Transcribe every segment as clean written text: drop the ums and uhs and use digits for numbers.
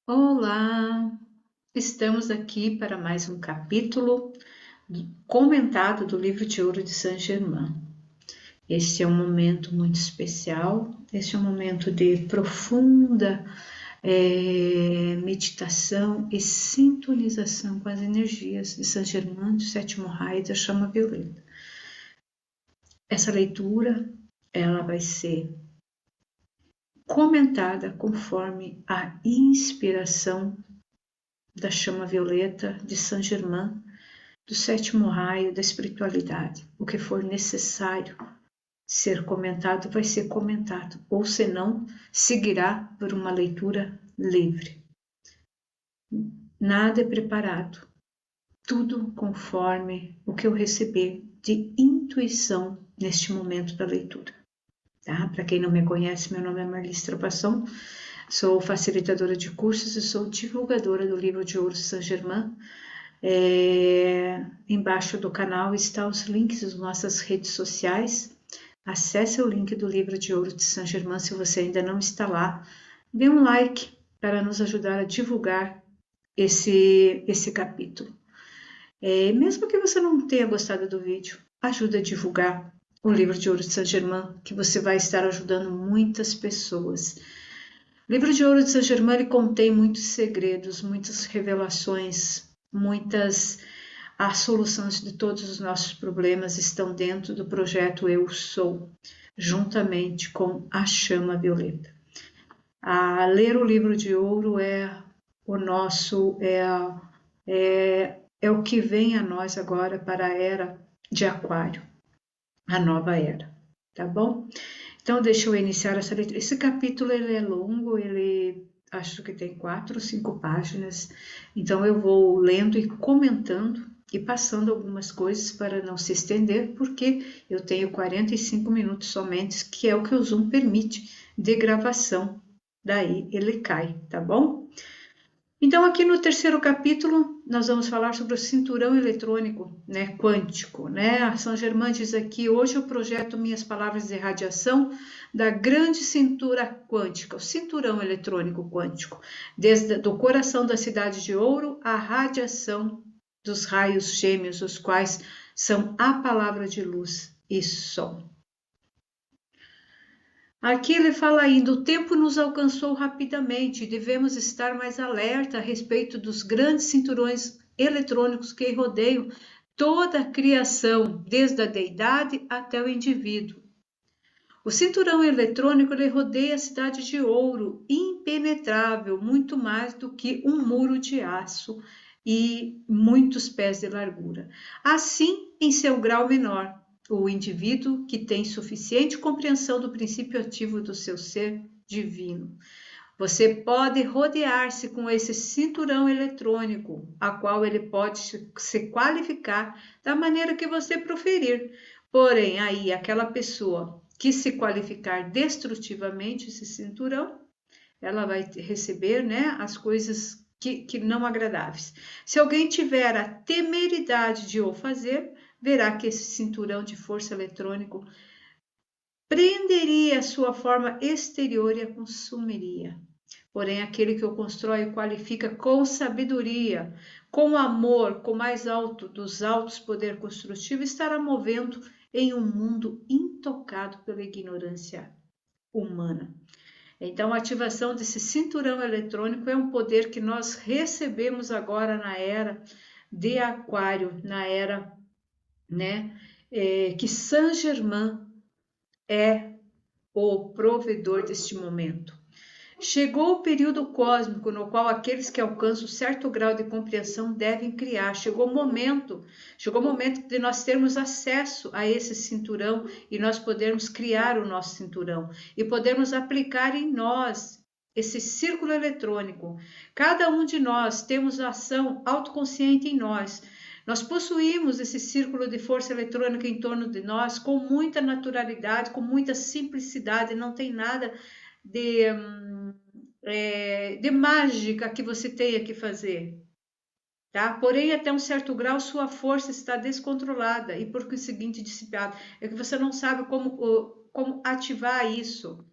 Olá, estamos aqui para mais um capítulo comentado do livro de ouro de Saint-Germain. Este é um momento muito especial, este é um momento de profunda meditação e sintonização com as energias de Saint-Germain, do sétimo raio da chama violeta. Essa leitura, ela vai ser comentada conforme a inspiração da chama violeta de Saint-Germain, do sétimo raio da espiritualidade. O que for necessário ser comentado vai ser comentado, ou senão seguirá por uma leitura livre. Nada é preparado, tudo conforme o que eu receber de intuição neste momento da leitura. Tá? Para quem não me conhece, meu nome é Marlis Trapasson, sou facilitadora de cursos e sou divulgadora do livro de ouro de Saint-Germain. Embaixo do canal estão os links das nossas redes sociais. Acesse o link do livro de ouro de Saint-Germain se você ainda não está lá. Dê um like para nos ajudar a divulgar esse capítulo. Mesmo que você não tenha gostado do vídeo, ajuda a divulgar o livro de ouro de Saint-Germain, que você vai estar ajudando muitas pessoas. O livro de ouro de Saint-Germain contém muitos segredos, muitas revelações, as soluções de todos os nossos problemas estão dentro do projeto Eu Sou, juntamente com a chama violeta. Ler o livro de ouro é o que vem a nós agora para a era de Aquário, a nova era, tá bom? Então, deixa eu iniciar essa leitura. Esse capítulo ele é longo, ele acho que tem 4 ou 5 páginas, então eu vou lendo e comentando e passando algumas coisas para não se estender, porque eu tenho 45 minutos somente, que é o que o Zoom permite de gravação, daí ele cai, tá bom? Então, aqui no terceiro capítulo, nós vamos falar sobre o cinturão eletrônico, né, quântico, né? A Saint-Germain diz aqui: hoje eu projeto minhas palavras de radiação da grande cintura quântica, o cinturão eletrônico quântico, desde o coração da cidade de ouro, a radiação dos raios gêmeos, os quais são a palavra de luz e som. Aqui ele fala ainda: o tempo nos alcançou rapidamente e devemos estar mais alerta a respeito dos grandes cinturões eletrônicos que rodeiam toda a criação, desde a deidade até o indivíduo. O cinturão eletrônico ele rodeia a cidade de ouro, impenetrável, muito mais do que um muro de aço e muitos pés de largura. Assim, em seu grau menor, o indivíduo que tem suficiente compreensão do princípio ativo do seu ser divino. Você pode rodear-se com esse cinturão eletrônico, a qual ele pode se qualificar da maneira que você preferir. Porém, aí, aquela pessoa que se qualificar destrutivamente esse cinturão, ela vai receber, né, as coisas que não agradáveis. Se alguém tiver a temeridade de o fazer, verá que esse cinturão de força eletrônico prenderia a sua forma exterior e a consumiria. Porém, aquele que o constrói e qualifica com sabedoria, com amor, com mais alto dos altos poder construtivo, estará movendo em um mundo intocado pela ignorância humana. Então, a ativação desse cinturão eletrônico é um poder que nós recebemos agora na era de Aquário, na era, né, que Saint-Germain é o provedor deste momento. Chegou o período cósmico no qual aqueles que alcançam certo grau de compreensão devem criar. Chegou o momento de nós termos acesso a esse cinturão e nós podermos criar o nosso cinturão e podermos aplicar em nós esse círculo eletrônico. Cada um de nós temos ação autoconsciente em nós. Nós possuímos esse círculo de força eletrônica em torno de nós com muita naturalidade, com muita simplicidade, não tem nada de mágica que você tenha que fazer, tá? Porém, até um certo grau, sua força está descontrolada e, por conseguinte, dissipada. É que você não sabe como ativar isso.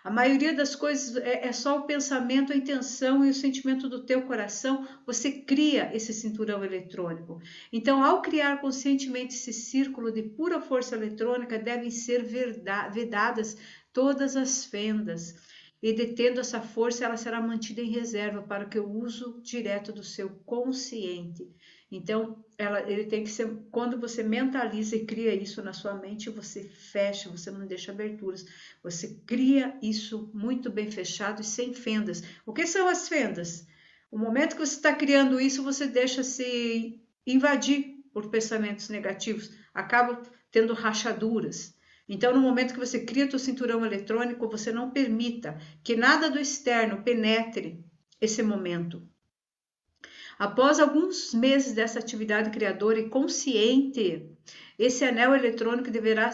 A maioria das coisas é só o pensamento, a intenção e o sentimento do teu coração. Você cria esse cinturão eletrônico. Então, ao criar conscientemente esse círculo de pura força eletrônica, devem ser vedadas todas as fendas. E detendo essa força, ela será mantida em reserva para que o uso direto do seu consciente. Então, ele tem que ser, quando você mentaliza e cria isso na sua mente, você fecha, você não deixa aberturas, você cria isso muito bem fechado e sem fendas. O que são as fendas? O momento que você está criando isso, você deixa se invadir por pensamentos negativos, acaba tendo rachaduras. Então, no momento que você cria o seu cinturão eletrônico, você não permita que nada do externo penetre esse momento. Após alguns meses dessa atividade criadora e consciente, esse anel eletrônico deverá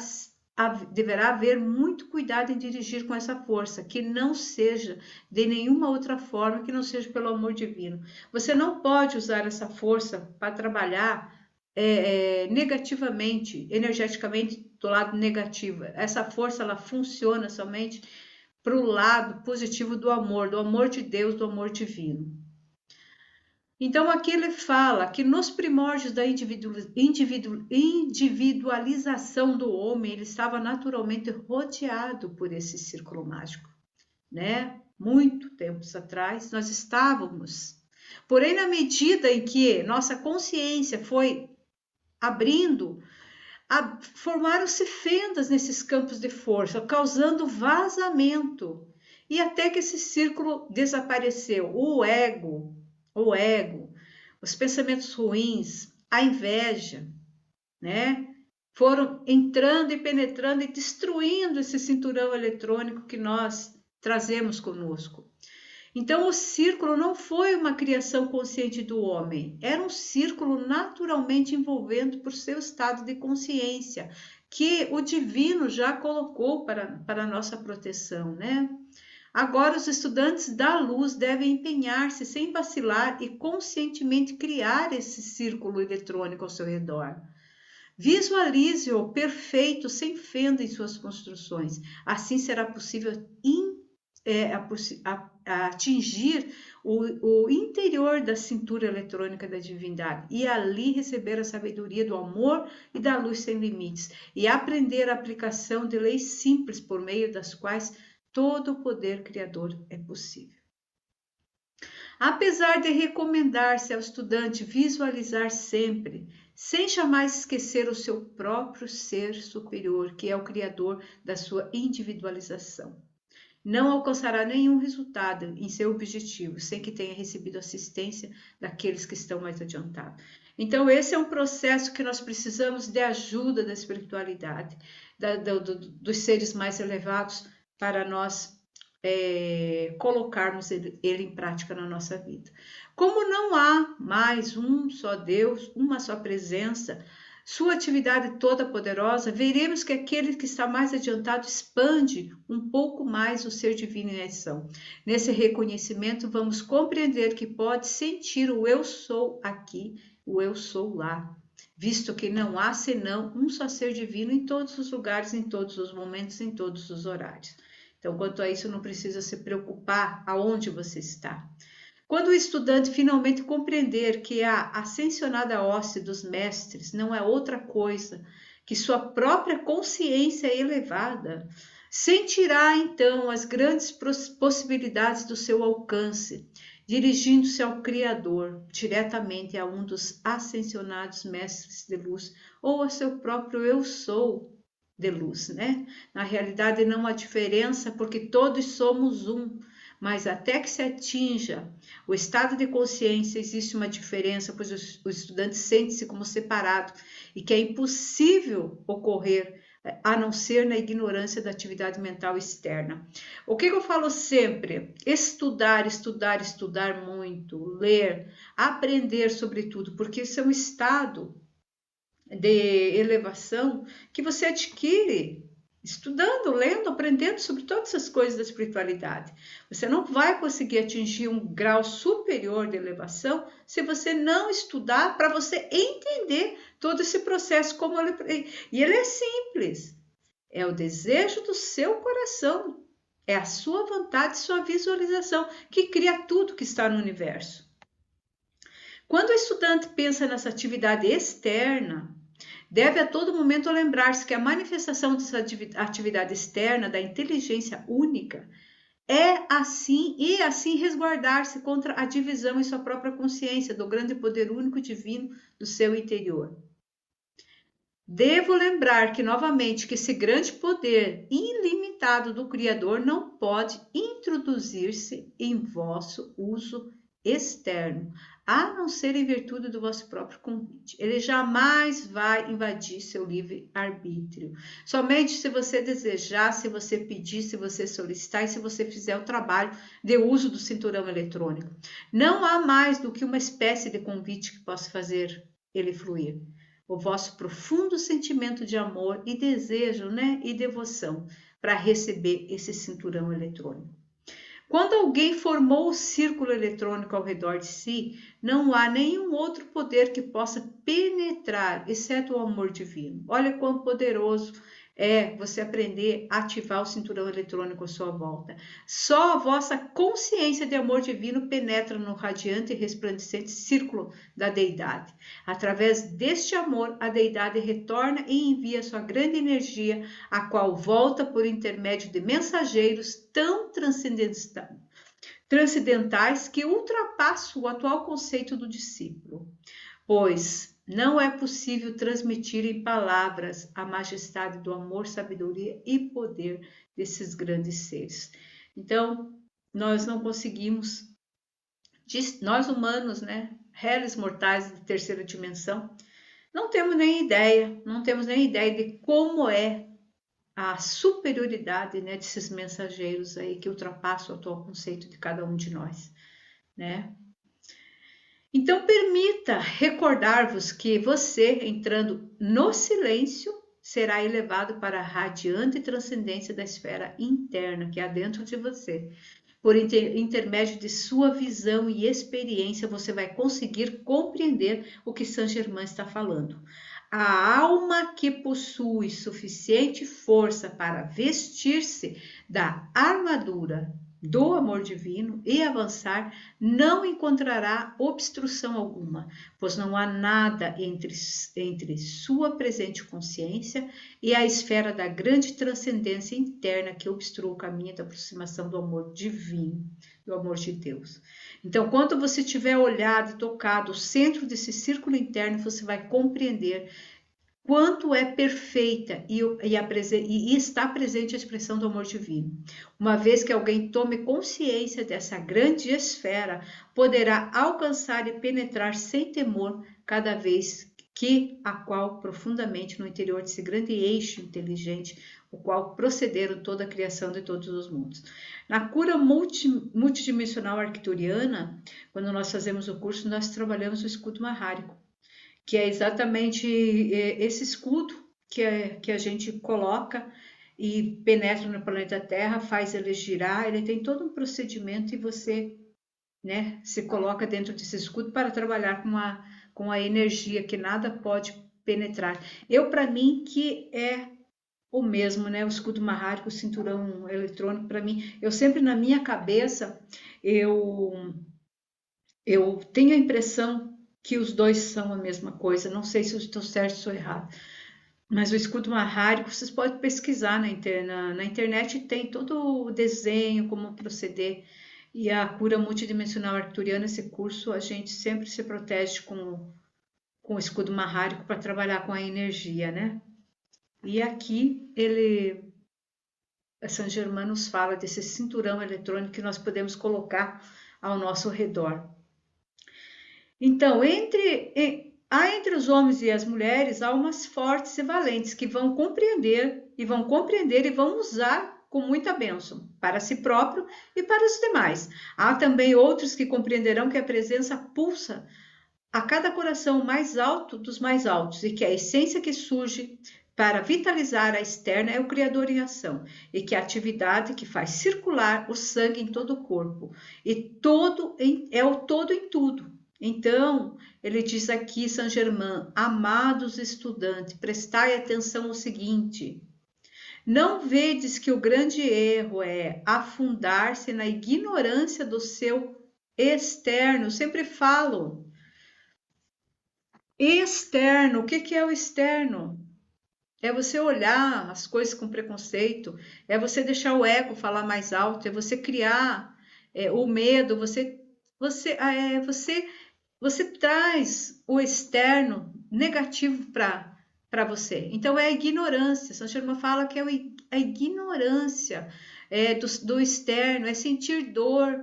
haver muito cuidado em dirigir com essa força, que não seja de nenhuma outra forma que não seja pelo amor divino. Você não pode usar essa força para trabalhar negativamente, energeticamente do lado negativo. Essa força ela funciona somente para o lado positivo do amor de Deus, do amor divino. Então, aqui ele fala que nos primórdios da individualização do homem, ele estava naturalmente rodeado por esse círculo mágico, né? Muito tempos atrás, nós estávamos. Porém, na medida em que nossa consciência foi abrindo, formaram-se fendas nesses campos de força, causando vazamento. E até que esse círculo desapareceu. O ego, os pensamentos ruins, a inveja, né? Foram entrando e penetrando e destruindo esse cinturão eletrônico que nós trazemos conosco. Então, o círculo não foi uma criação consciente do homem, era um círculo naturalmente envolvendo por seu estado de consciência, que o divino já colocou para a nossa proteção, né? Agora, os estudantes da luz devem empenhar-se sem vacilar e conscientemente criar esse círculo eletrônico ao seu redor. Visualize-o perfeito, sem fenda em suas construções. Assim será possível atingir o interior da cintura eletrônica da divindade e ali receber a sabedoria do amor e da luz sem limites e aprender a aplicação de leis simples por meio das quais todo o poder criador é possível. Apesar de recomendar-se ao estudante visualizar sempre, sem jamais esquecer o seu próprio ser superior, que é o criador da sua individualização, não alcançará nenhum resultado em seu objetivo sem que tenha recebido assistência daqueles que estão mais adiantados. Então, esse é um processo que nós precisamos de ajuda da espiritualidade, dos seres mais elevados, para nós colocarmos ele em prática na nossa vida. Como não há mais um só Deus, uma só presença, sua atividade toda poderosa, veremos que aquele que está mais adiantado expande um pouco mais o ser divino em ação. Nesse reconhecimento, vamos compreender que pode sentir o eu sou aqui, o eu sou lá, visto que não há senão um só ser divino em todos os lugares, em todos os momentos, em todos os horários. Então, quanto a isso, não precisa se preocupar aonde você está. Quando o estudante finalmente compreender que a ascensionada hoste dos mestres não é outra coisa que sua própria consciência elevada, sentirá então as grandes possibilidades do seu alcance, dirigindo-se ao Criador, diretamente a um dos ascensionados mestres de luz, ou a seu próprio eu sou de luz, né? Na realidade não há diferença, porque todos somos um, mas até que se atinja o estado de consciência existe uma diferença, pois o estudante sente-se como separado e que é impossível ocorrer a não ser na ignorância da atividade mental externa. O que eu falo sempre? Estudar, estudar, estudar muito, ler, aprender sobretudo, porque isso é um estado de elevação que você adquire estudando, lendo, aprendendo sobre todas essas coisas da espiritualidade. Você não vai conseguir atingir um grau superior de elevação se você não estudar para você entender todo esse processo como ele... E ele é simples. É o desejo do seu coração. É a sua vontade, sua visualização que cria tudo que está no universo. Quando o estudante pensa nessa atividade externa, deve a todo momento lembrar-se que a manifestação dessa atividade externa da inteligência única é assim resguardar-se contra a divisão em sua própria consciência do grande poder único divino do seu interior. Devo lembrar que novamente que esse grande poder ilimitado do Criador não pode introduzir-se em vosso uso externo, a não ser em virtude do vosso próprio convite. Ele jamais vai invadir seu livre-arbítrio. Somente se você desejar, se você pedir, se você solicitar e se você fizer o trabalho de uso do cinturão eletrônico. Não há mais do que uma espécie de convite que possa fazer ele fluir. O vosso profundo sentimento de amor e desejo, e devoção para receber esse cinturão eletrônico. Quando alguém formou o círculo eletrônico ao redor de si, não há nenhum outro poder que possa penetrar, exceto o amor divino. Olha quão poderoso é você aprender a ativar o cinturão eletrônico à sua volta. Só a vossa consciência de amor divino penetra no radiante e resplandecente círculo da deidade. Através deste amor, a deidade retorna e envia sua grande energia, a qual volta por intermédio de mensageiros tão transcendentais que ultrapassam o atual conceito do discípulo. Pois não é possível transmitir em palavras a majestade do amor, sabedoria e poder desses grandes seres. Então, nós não conseguimos, nós humanos, réis mortais de terceira dimensão, não temos nem ideia de como é a superioridade, desses mensageiros aí que ultrapassam o atual conceito de cada um de nós, Então, permita recordar-vos que você, entrando no silêncio, será elevado para a radiante transcendência da esfera interna que há dentro de você. Por intermédio de sua visão e experiência, você vai conseguir compreender o que Saint-Germain está falando. A alma que possui suficiente força para vestir-se da armadura do amor divino e avançar, não encontrará obstrução alguma, pois não há nada entre sua presente consciência e a esfera da grande transcendência interna que obstrua o caminho da aproximação do amor divino, do amor de Deus. Então, quando você tiver olhado e tocado o centro desse círculo interno, você vai compreender quanto é perfeita e está presente a expressão do amor divino. Uma vez que alguém tome consciência dessa grande esfera, poderá alcançar e penetrar sem temor cada vez que a qual profundamente no interior desse grande eixo inteligente, o qual procederam toda a criação de todos os mundos. Na cura multidimensional arcturiana, quando nós fazemos o curso, nós trabalhamos o escudo marrárico, que é exatamente esse escudo que a gente coloca e penetra no planeta Terra, faz ele girar, ele tem todo um procedimento e você se coloca dentro desse escudo para trabalhar com a energia que nada pode penetrar. Para mim, que é o mesmo, o escudo marrárico, o cinturão eletrônico, para mim, eu sempre na minha cabeça, eu tenho a impressão que os dois são a mesma coisa. Não sei se eu estou certo ou estou errado. Mas o escudo marrárico, vocês podem pesquisar na internet, tem todo o desenho, como proceder. E a cura multidimensional arcturiana, esse curso, a gente sempre se protege com o escudo marrárico para trabalhar com a energia, E aqui, Saint-Germain nos fala desse cinturão eletrônico que nós podemos colocar ao nosso redor. Então, há entre os homens e as mulheres almas fortes e valentes que vão compreender e vão usar com muita bênção para si próprio e para os demais. Há também outros que compreenderão que a presença pulsa a cada coração mais alto dos mais altos e que a essência que surge para vitalizar a externa é o Criador em ação e que a atividade que faz circular o sangue em todo o corpo e é o todo em tudo. Então, ele diz aqui, Saint-Germain, amados estudantes, prestai atenção ao seguinte, Não vedes que o grande erro é afundar-se na ignorância do seu externo? Sempre falo. Externo, o que que é o externo? É você olhar as coisas com preconceito, é você deixar o ego falar mais alto, é você criar o medo, você traz o externo negativo para você. Então é a ignorância. São Germain fala que é a ignorância do externo, é sentir dor,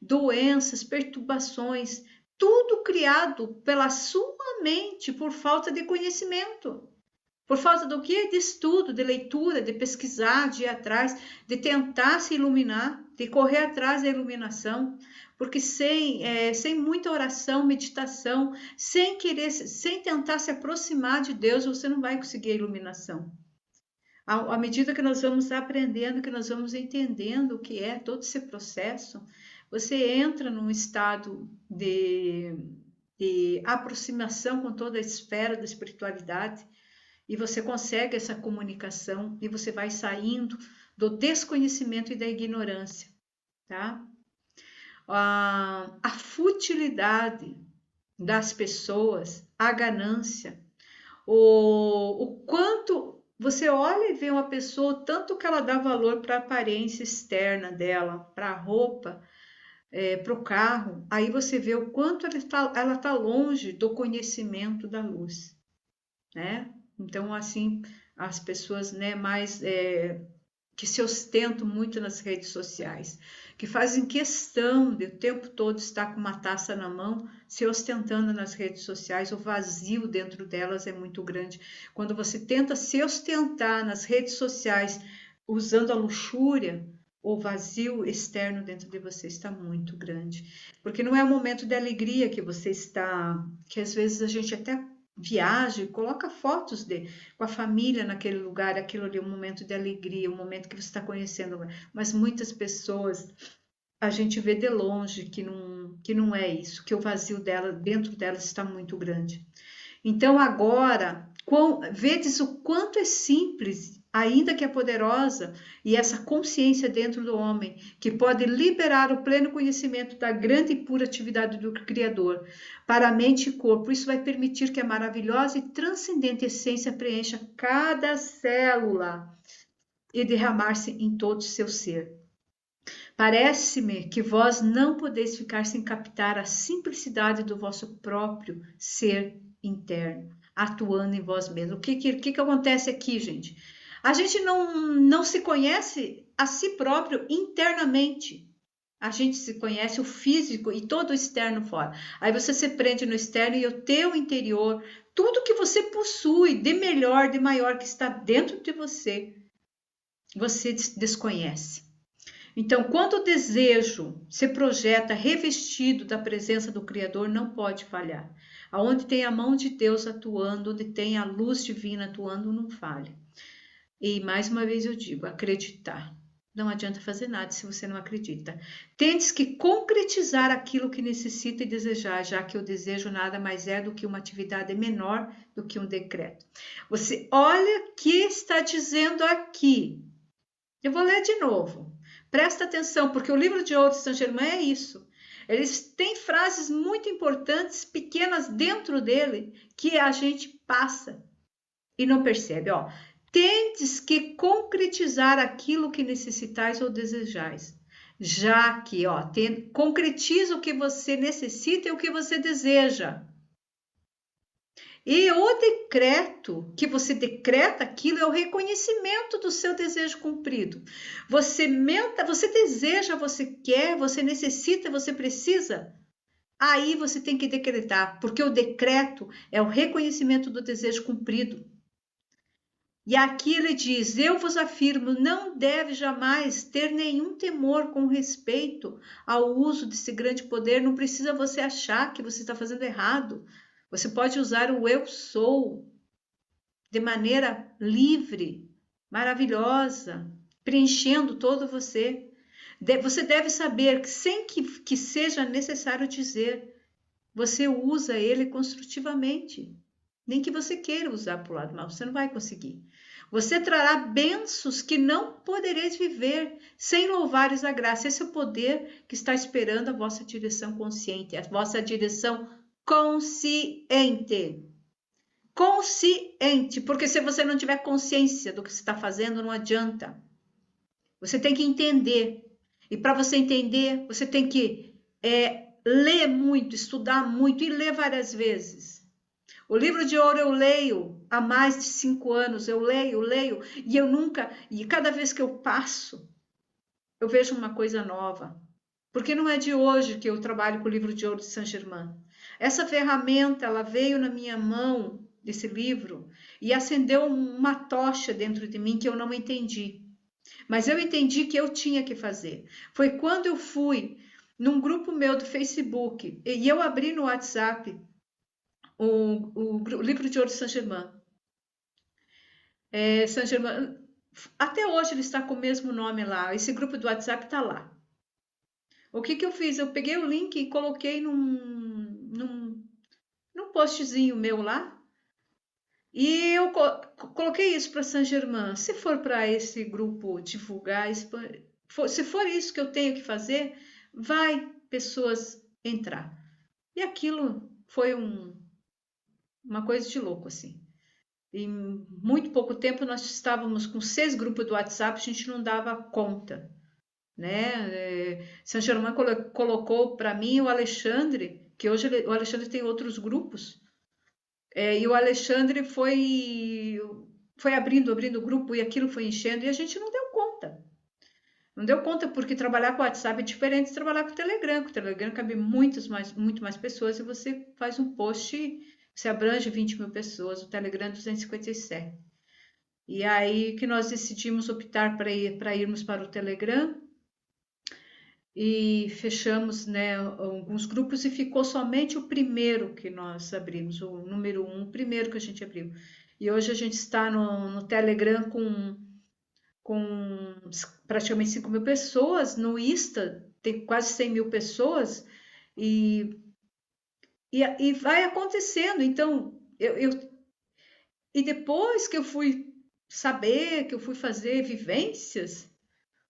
doenças, perturbações, tudo criado pela sua mente por falta de conhecimento. Por falta do quê? De estudo, de leitura, de pesquisar, de ir atrás, de tentar se iluminar, de correr atrás da iluminação, porque sem muita oração, meditação, sem tentar se aproximar de Deus, você não vai conseguir a iluminação. À medida que nós vamos aprendendo, que nós vamos entendendo o que é todo esse processo, você entra num estado de aproximação com toda a esfera da espiritualidade, e você consegue essa comunicação e você vai saindo do desconhecimento e da ignorância, tá? A futilidade das pessoas, a ganância, o quanto você olha e vê uma pessoa, o tanto que ela dá valor para a aparência externa dela, para a roupa, para o carro, aí você vê o quanto ela tá longe do conhecimento da luz, né? Então, assim, as pessoas, né, mais que se ostentam muito nas redes sociais, que fazem questão de o tempo todo estar com uma taça na mão, se ostentando nas redes sociais, o vazio dentro delas é muito grande. Quando você tenta se ostentar nas redes sociais usando a luxúria, o vazio externo dentro de você está muito grande. Porque não é um momento de alegria que você está, que às vezes a gente até viaja e coloca fotos com a família naquele lugar, aquilo ali é um momento de alegria, um momento que você está conhecendo, mas muitas pessoas a gente vê de longe que não é isso, que o vazio dela, dentro delas está muito grande. Então agora, vedes o quanto é simples, ainda que é poderosa, e essa consciência dentro do homem, que pode liberar o pleno conhecimento da grande e pura atividade do Criador para a mente e corpo. Isso vai permitir que a maravilhosa e transcendente essência preencha cada célula e derramar-se em todo o seu ser. Parece-me que vós não podeis ficar sem captar a simplicidade do vosso próprio ser interno, atuando em vós mesmos. O que acontece aqui, gente? A gente não se conhece a si próprio internamente. A gente se conhece o físico e todo o externo fora. Aí você se prende no externo e o teu interior, tudo que você possui de melhor, de maior que está dentro de você, você desconhece. Então, quando o desejo se projeta revestido da presença do Criador, não pode falhar. Aonde tem a mão de Deus atuando, onde tem a luz divina atuando, não falha. E mais uma vez eu digo, acreditar. Não adianta fazer nada se você não acredita. Tens que concretizar aquilo que necessita e desejar, já que o desejo nada mais é do que uma atividade menor do que um decreto. Você olha o que está dizendo aqui. Eu vou ler de novo. Presta atenção, porque o livro de ouro de Saint Germain é isso. Eles têm frases muito importantes, pequenas dentro dele, que a gente passa e não percebe. Ó, tendes que concretizar aquilo que necessitais ou desejais. Já que, concretiza o que você necessita e o que você deseja. E o decreto, que você decreta aquilo, é o reconhecimento do seu desejo cumprido. Você deseja, você quer, você necessita, você precisa. Aí você tem que decretar, porque o decreto é o reconhecimento do desejo cumprido. E aqui ele diz: eu vos afirmo, não deve jamais ter nenhum temor com respeito ao uso desse grande poder. Não precisa você achar que você está fazendo errado. Você pode usar o eu sou de maneira livre, maravilhosa, preenchendo todo você. Você deve saber que sem que seja necessário dizer, você usa ele construtivamente. Nem que você queira usar para o lado mal, você não vai conseguir. Você trará bênçãos que não podereis viver sem louvares a graça. Esse é o poder que está esperando a vossa direção consciente, a vossa direção consciente. Consciente, porque se você não tiver consciência do que você está fazendo, não adianta. Você tem que entender. E para você entender, você tem que ler muito, estudar muito e ler várias vezes. O livro de ouro eu leio há mais de 5 anos, eu leio, e eu nunca, e cada vez que eu passo, eu vejo uma coisa nova. Porque não é de hoje que eu trabalho com o livro de ouro de Saint-Germain. Essa ferramenta, ela veio na minha mão, desse livro, e acendeu uma tocha dentro de mim que eu não entendi. Mas eu entendi que eu tinha que fazer. Foi quando eu fui num grupo meu do Facebook, e eu abri no WhatsApp o livro de ouro de Saint-Germain. Saint-Germain, até hoje ele está com o mesmo nome lá, esse grupo do WhatsApp está lá. O que eu fiz? Eu peguei o link e coloquei num postzinho meu lá, e eu coloquei isso para Saint-Germain. Se for para esse grupo divulgar, se for isso que eu tenho que fazer, vai pessoas entrar. E aquilo foi uma coisa de louco, assim. Em muito pouco tempo nós estávamos com 6 grupos do WhatsApp, a gente não dava conta, né? Saint-Germain colocou para mim o Alexandre, que hoje o Alexandre tem outros grupos, e o Alexandre foi abrindo o grupo e aquilo foi enchendo e a gente não deu conta. Não deu conta porque trabalhar com o WhatsApp é diferente de trabalhar com o Telegram. Com o Telegram cabe muito mais pessoas e você faz um post, você abrange 20 mil pessoas, o Telegram 257. E aí que nós decidimos optar para irmos para o Telegram e fechamos, né, alguns grupos e ficou somente o primeiro que nós abrimos, o número 1, o primeiro que a gente abriu. E hoje a gente está no Telegram com praticamente 5 mil pessoas, no Insta tem quase 100 mil pessoas e vai acontecendo. Então, e depois que eu fui saber, que eu fui fazer vivências,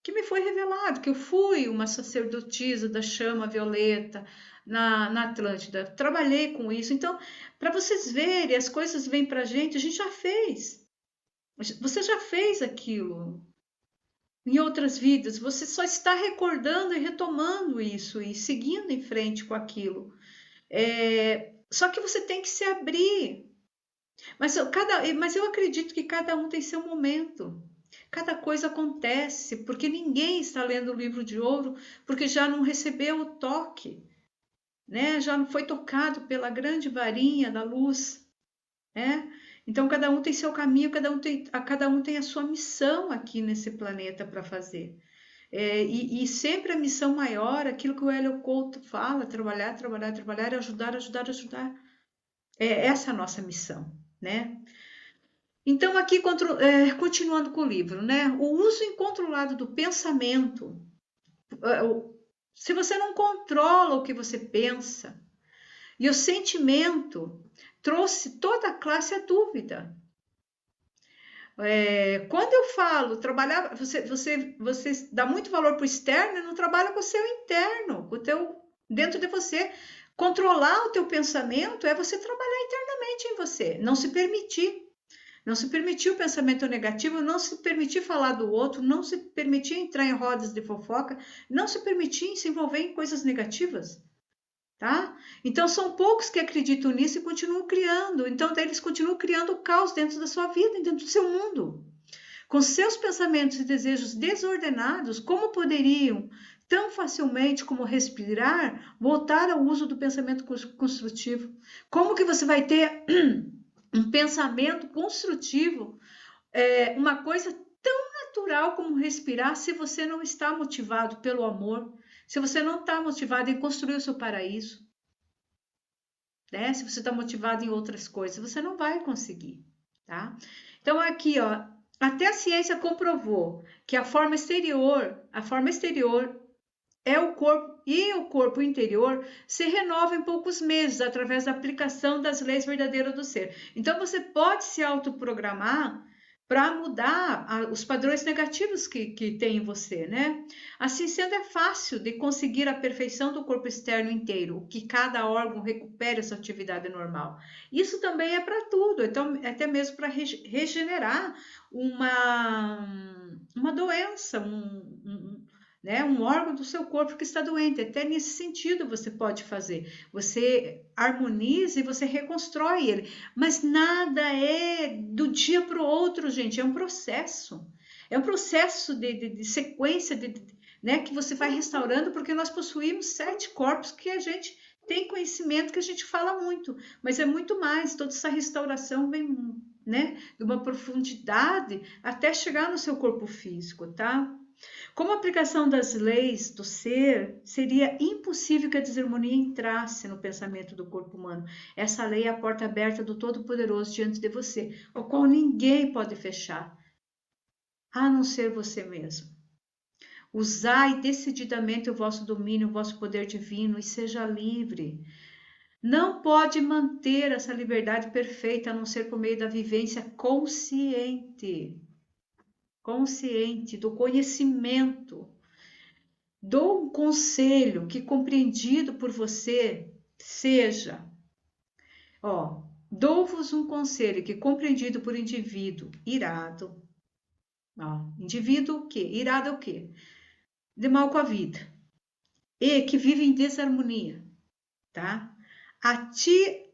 que me foi revelado que eu fui uma sacerdotisa da chama violeta na Atlântida, trabalhei com isso. Então, para vocês verem, as coisas vêm para a gente já fez. Você já fez aquilo em outras vidas, você só está recordando e retomando isso e seguindo em frente com aquilo. Só que você tem que se abrir. Mas eu acredito que cada um tem seu momento. Cada coisa acontece, porque ninguém está lendo o livro de ouro porque já não recebeu o toque, né? Já não foi tocado pela grande varinha da luz, né? Então cada um tem seu caminho, cada um tem a sua missão aqui nesse planeta para fazer. E sempre a missão maior, aquilo que o Hélio Couto fala, trabalhar, ajudar. Essa é a nossa missão, né? Então, aqui, continuando com o livro, né? O uso incontrolado do pensamento. Se você não controla o que você pensa, e o sentimento trouxe toda a classe à dúvida. Quando eu falo, trabalhar, você dá muito valor para o externo e não trabalha com o seu interno, dentro de você. Controlar o teu pensamento é você trabalhar internamente em você, não se permitir. Não se permitir o pensamento negativo, não se permitir falar do outro, não se permitir entrar em rodas de fofoca, não se permitir se envolver em coisas negativas, tá? Então, são poucos que acreditam nisso e continuam criando. Então, eles continuam criando o caos dentro da sua vida, dentro do seu mundo. Com seus pensamentos e desejos desordenados, como poderiam, tão facilmente como respirar, voltar ao uso do pensamento construtivo? Como que você vai ter um pensamento construtivo, uma coisa tão natural como respirar, se você não está motivado pelo amor, se você não está motivado em construir o seu paraíso, né? Se você está motivado em outras coisas, você não vai conseguir, tá? Então aqui, ó, até a ciência comprovou que a forma exterior é o corpo e o corpo interior se renova em poucos meses através da aplicação das leis verdadeiras do ser. Então você pode se autoprogramar para mudar os padrões negativos que tem em você, né? Assim sendo, é fácil de conseguir a perfeição do corpo externo inteiro, que cada órgão recupere a sua atividade normal. Isso também é para tudo, então até mesmo para regenerar uma doença, né, um órgão do seu corpo que está doente. Até nesse sentido você pode fazer. Você harmoniza e você reconstrói ele. Mas nada é do dia para o outro, gente. É um processo. É um processo de sequência, né, que você vai restaurando, porque nós possuímos 7 corpos que a gente tem conhecimento, que a gente fala muito. Mas é muito mais. Toda essa restauração vem, né, de uma profundidade até chegar no seu corpo físico, tá? Como aplicação das leis do ser, seria impossível que a desarmonia entrasse no pensamento do corpo humano. Essa lei é a porta aberta do Todo-Poderoso diante de você, o qual ninguém pode fechar, a não ser você mesmo. Usai decididamente o vosso domínio, o vosso poder divino e seja livre. Não pode manter essa liberdade perfeita a não ser por meio da vivência consciente do conhecimento. Dou um conselho que, compreendido por você, seja, dou-vos um conselho que, compreendido por indivíduo irado, indivíduo o quê? Irado é o quê? De mal com a vida, e que vive em desarmonia, tá?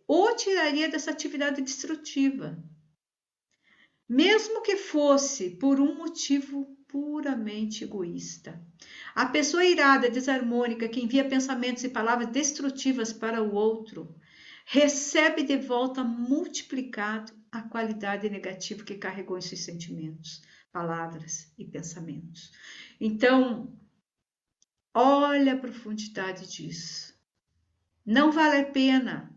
O tiraria dessa atividade destrutiva, mesmo que fosse por um motivo puramente egoísta. A pessoa irada, desarmônica, que envia pensamentos e palavras destrutivas para o outro, recebe de volta multiplicado a qualidade negativa que carregou em seus sentimentos, palavras e pensamentos. Então, olha a profundidade disso. Não vale a pena.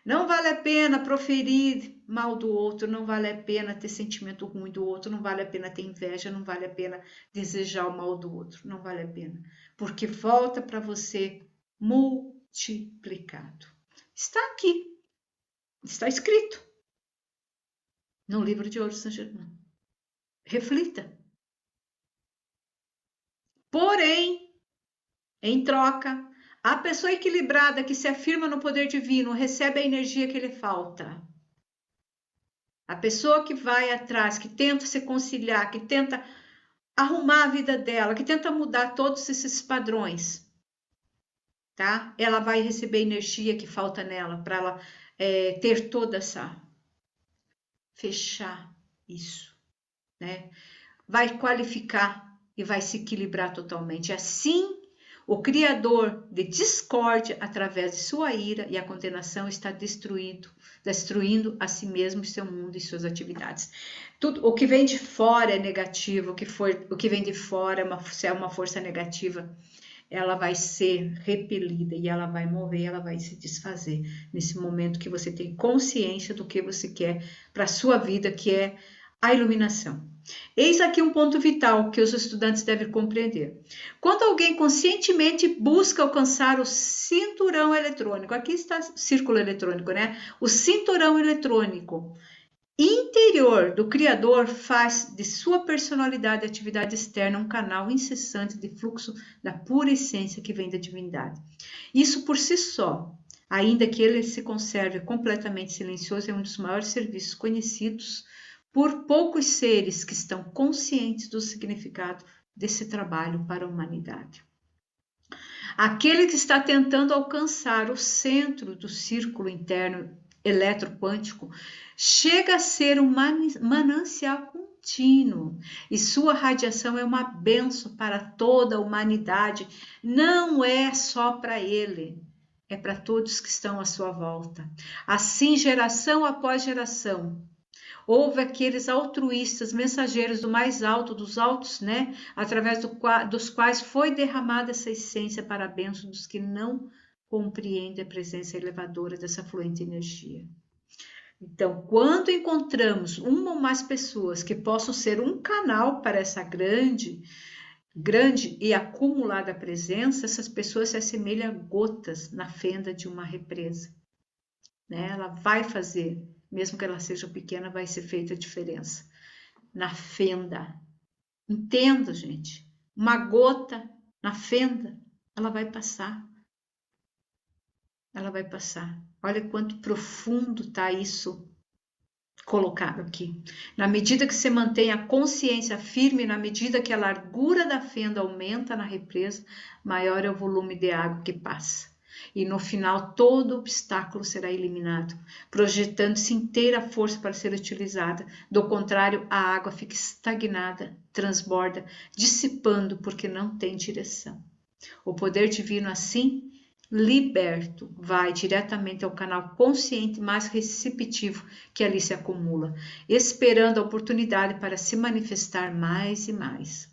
Não vale a pena proferir mal do outro, não vale a pena ter sentimento ruim do outro, não vale a pena ter inveja, não vale a pena desejar o mal do outro, não vale a pena. Porque volta para você multiplicado. Está aqui, está escrito no livro de Ouro Saint Germain. Reflita. Porém, em troca, a pessoa equilibrada que se afirma no poder divino recebe a energia que lhe falta. A pessoa que vai atrás, que tenta se conciliar, que tenta arrumar a vida dela, que tenta mudar todos esses padrões, tá? Ela vai receber a energia que falta nela para ela ter toda essa fechar isso, né? Vai qualificar e vai se equilibrar totalmente. Assim, o criador de discórdia, através de sua ira e a condenação, está destruindo a si mesmo, seu mundo e suas atividades. Tudo, o que vem de fora é negativo, o que vem de fora é uma força negativa, ela vai ser repelida e ela vai morrer, ela vai se desfazer. Nesse momento que você tem consciência do que você quer para a sua vida, que é a iluminação. Eis aqui um ponto vital que os estudantes devem compreender. Quando alguém conscientemente busca alcançar o cinturão eletrônico, aqui está o círculo eletrônico, né? O cinturão eletrônico interior do Criador, faz de sua personalidade e atividade externa um canal incessante de fluxo da pura essência que vem da divindade. Isso por si só, ainda que ele se conserve completamente silencioso, é um dos maiores serviços conhecidos por poucos seres que estão conscientes do significado desse trabalho para a humanidade. Aquele que está tentando alcançar o centro do círculo interno eletroquântico chega a ser um manancial contínuo e sua radiação é uma benção para toda a humanidade. Não é só para ele, é para todos que estão à sua volta. Assim, geração após geração, houve aqueles altruístas, mensageiros do mais alto, dos altos, né? Através dos quais foi derramada essa essência para a bênção dos que não compreendem a presença elevadora dessa fluente energia. Então, quando encontramos uma ou mais pessoas que possam ser um canal para essa grande e acumulada presença, essas pessoas se assemelham a gotas na fenda de uma represa, né? Ela vai fazer, mesmo que ela seja pequena, vai ser feita a diferença, na fenda. Entenda, gente. Uma gota na fenda, ela vai passar. Ela vai passar. Olha quanto profundo está isso colocado aqui. Na medida que você mantém a consciência firme, na medida que a largura da fenda aumenta na represa, maior é o volume de água que passa. E no final, todo obstáculo será eliminado, projetando-se inteira força para ser utilizada. Do contrário, a água fica estagnada, transborda, dissipando porque não tem direção. O poder divino, assim, liberto, vai diretamente ao canal consciente mais receptivo que ali se acumula, esperando a oportunidade para se manifestar mais e mais.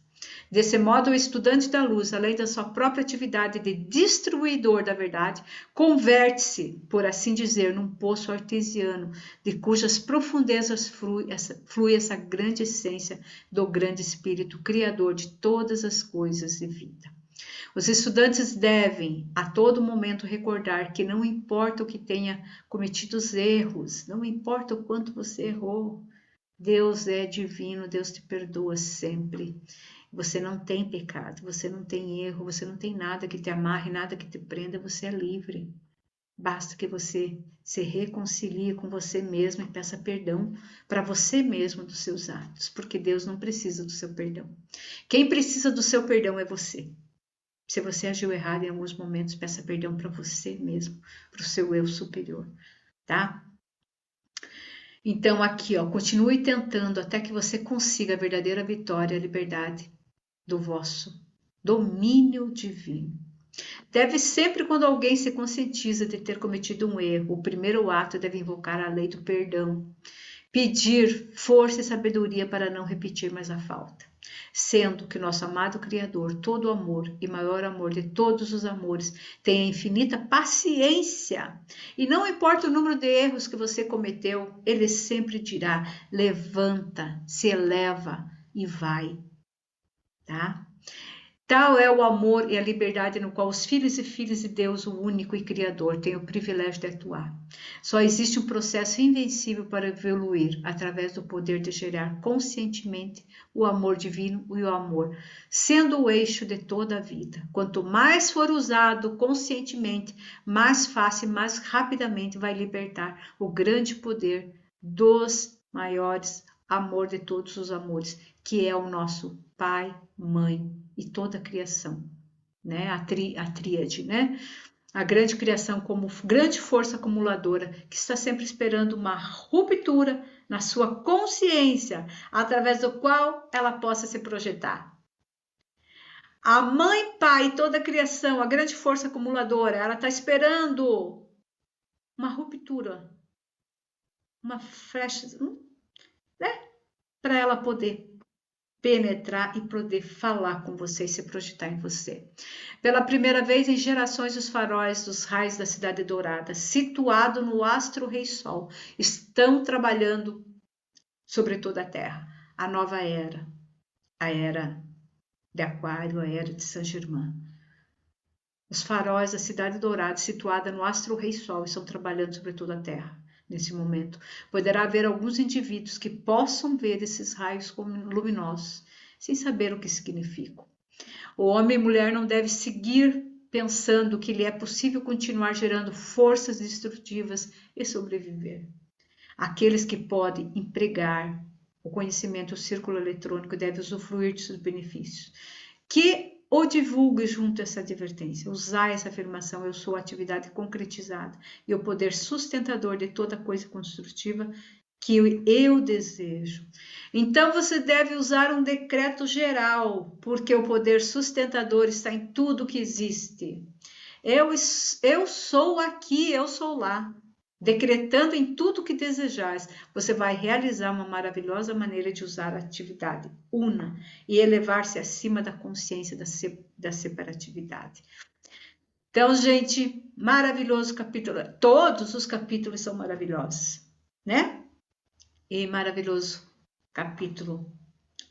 Desse modo, o estudante da luz, além da sua própria atividade de distribuidor da verdade, converte-se, por assim dizer, num poço artesiano, de cujas profundezas flui essa grande essência do grande Espírito Criador de todas as coisas de vida. Os estudantes devem, a todo momento, recordar que não importa o que tenha cometido os erros, não importa o quanto você errou, Deus é divino, Deus te perdoa sempre. Você não tem pecado, você não tem erro, você não tem nada que te amarre, nada que te prenda, você é livre. Basta que você se reconcilie com você mesmo e peça perdão para você mesmo dos seus atos, porque Deus não precisa do seu perdão. Quem precisa do seu perdão é você. Se você agiu errado em alguns momentos, peça perdão para você mesmo, para o seu eu superior, tá? Então aqui, ó, continue tentando até que você consiga a verdadeira vitória, a liberdade do vosso domínio divino. Deve sempre, quando alguém se conscientiza de ter cometido um erro, o primeiro ato deve invocar a lei do perdão, pedir força e sabedoria para não repetir mais a falta. Sendo que nosso amado Criador, todo amor e maior amor de todos os amores, tem a infinita paciência. E não importa o número de erros que você cometeu, Ele sempre dirá, levanta, se eleva e vai. Tá? Tal é o amor e a liberdade no qual os filhos e filhas de Deus, o único e Criador, têm o privilégio de atuar. Só existe um processo invencível para evoluir através do poder de gerar conscientemente o amor divino e o amor, sendo o eixo de toda a vida. Quanto mais for usado conscientemente, mais fácil e mais rapidamente vai libertar o grande poder dos maiores amor de todos os amores, que é o nosso Pai, Mãe e toda a criação, né? A tríade, né? A grande criação como grande força acumuladora que está sempre esperando uma ruptura na sua consciência, através do qual ela possa se projetar. A Mãe, Pai e toda a criação, a grande força acumuladora, ela está esperando uma ruptura, uma flecha, né? Para ela poder penetrar e poder falar com você e se projetar em você. Pela primeira vez em gerações, os faróis dos raios da Cidade Dourada, situado no astro Rei Sol, estão trabalhando sobre toda a Terra. A nova era, a era de Aquário, a era de Saint-Germain. Os faróis da Cidade Dourada, situada no astro Rei Sol, estão trabalhando sobre toda a Terra. Nesse momento, poderá haver alguns indivíduos que possam ver esses raios como luminosos, sem saber o que significam. O homem e mulher não devem seguir pensando que lhe é possível continuar gerando forças destrutivas e sobreviver. Aqueles que podem empregar o conhecimento o círculo eletrônico devem usufruir de seus benefícios. Que o divulgue junto a essa advertência, usar essa afirmação, eu sou a atividade concretizada e o poder sustentador de toda coisa construtiva que eu desejo. Então você deve usar um decreto geral, porque o poder sustentador está em tudo que existe. Eu sou aqui, eu sou lá. Decretando em tudo que desejais, você vai realizar uma maravilhosa maneira de usar a atividade una e elevar-se acima da consciência da separatividade. Então, gente, maravilhoso capítulo. Todos os capítulos são maravilhosos, né? E maravilhoso capítulo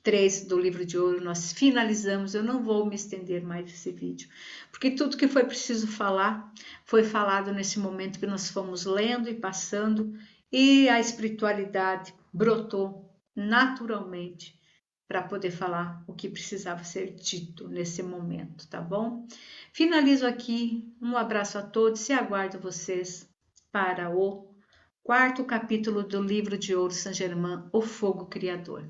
3 do livro de ouro, nós finalizamos. Eu não vou me estender mais nesse vídeo, porque tudo que foi preciso falar, foi falado nesse momento que nós fomos lendo e passando, e a espiritualidade brotou naturalmente para poder falar o que precisava ser dito nesse momento, tá bom? Finalizo aqui, um abraço a todos e aguardo vocês para o 4º capítulo do livro de Ouro Saint Germain, O Fogo Criador.